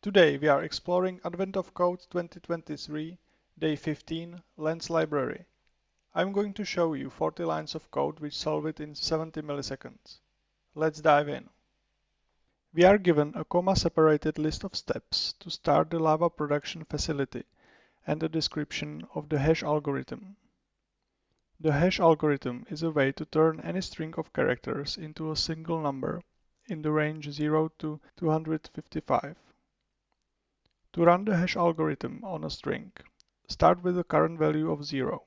Today we are exploring Advent of Code 2023, Day 15, Lens Library. I'm going to show you 40 lines of code which solve it in 70 milliseconds. Let's dive in. We are given a comma-separated list of steps to start the lava production facility and a description of the hash algorithm. The hash algorithm is a way to turn any string of characters into a single number in the range 0 to 255. To run the hash algorithm on a string, start with the current value of 0.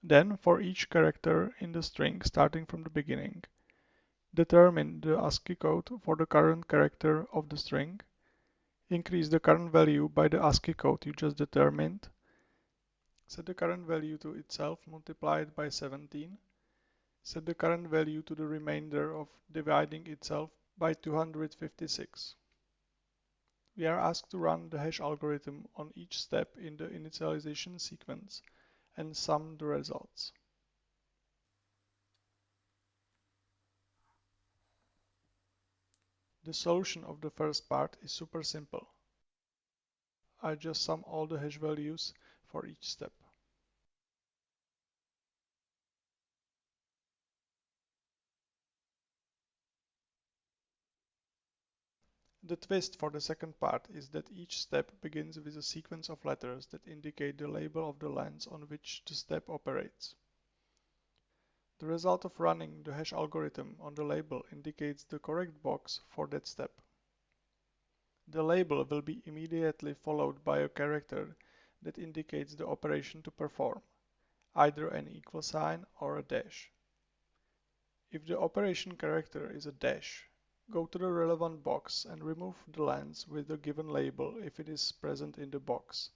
Then, for each character in the string starting from the beginning, determine the ASCII code for the current character of the string, increase the current value by the ASCII code you just determined, set the current value to itself multiplied by 17, set the current value to the remainder of dividing itself by 256. We are asked to run the hash algorithm on each step in the initialization sequence and sum the results. The solution of the first part is super simple. I just sum all the hash values for each step. The twist for the second part is that each step begins with a sequence of letters that indicate the label of the lens on which the step operates. The result of running the hash algorithm on the label indicates the correct box for that step. The label will be immediately followed by a character that indicates the operation to perform, either an equal sign or a dash. If the operation character is a dash, go to the relevant box and remove the lens with the given label if it is present in the box.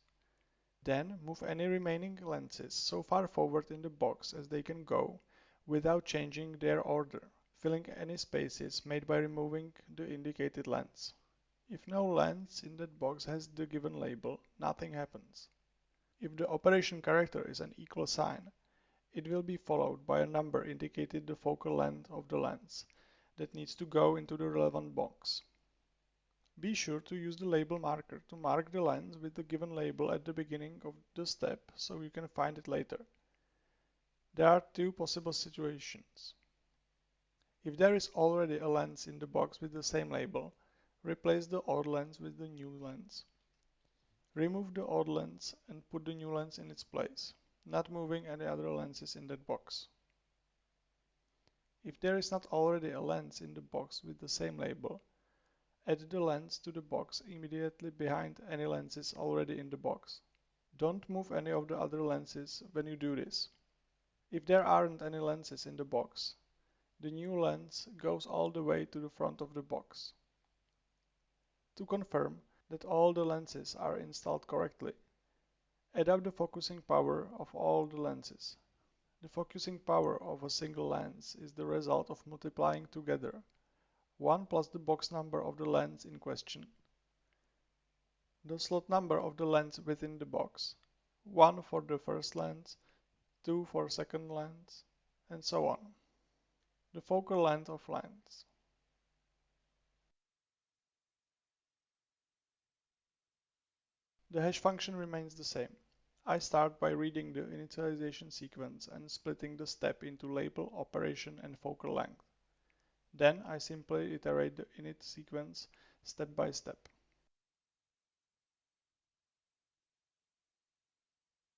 Then move any remaining lenses so far forward in the box as they can go without changing their order, filling any spaces made by removing the indicated lens. If no lens in that box has the given label, nothing happens. If the operation character is an equal sign, it will be followed by a number indicating the focal length of the lens that needs to go into the relevant box. Be sure to use the label marker to mark the lens with the given label at the beginning of the step so you can find it later. There are two possible situations. If there is already a lens in the box with the same label, replace the old lens with the new lens. Remove the old lens and put the new lens in its place, not moving any other lenses in that box. If there is not already a lens in the box with the same label, add the lens to the box immediately behind any lenses already in the box. Don't move any of the other lenses when you do this. If there aren't any lenses in the box, the new lens goes all the way to the front of the box. To confirm that all the lenses are installed correctly, add up the focusing power of all the lenses. The focusing power of a single lens is the result of multiplying together 1 plus the box number of the lens in question, the slot number of the lens within the box, 1 for the first lens, 2 for second lens, and so on. The focal length of lens. The hash function remains the same. I start by reading the initialization sequence and splitting the step into label, operation, and focal length. Then I simply iterate the init sequence step by step.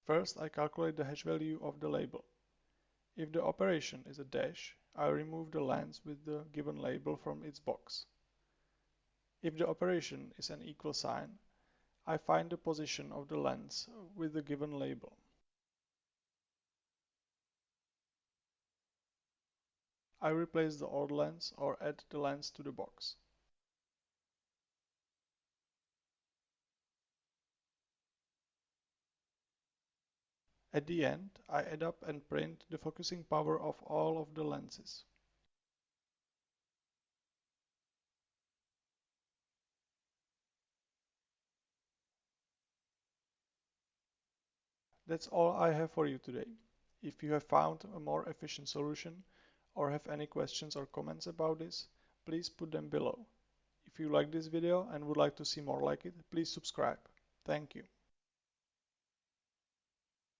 First, I calculate the hash value of the label. If the operation is a dash, I remove the lens with the given label from its box. If the operation is an equal sign, I find the position of the lens with the given label. I replace the old lens or add the lens to the box. At the end, I add up and print the focusing power of all of the lenses. That's all I have for you today. If you have found a more efficient solution or have any questions or comments about this, please put them below. If you like this video and would like to see more like it, please subscribe. Thank you.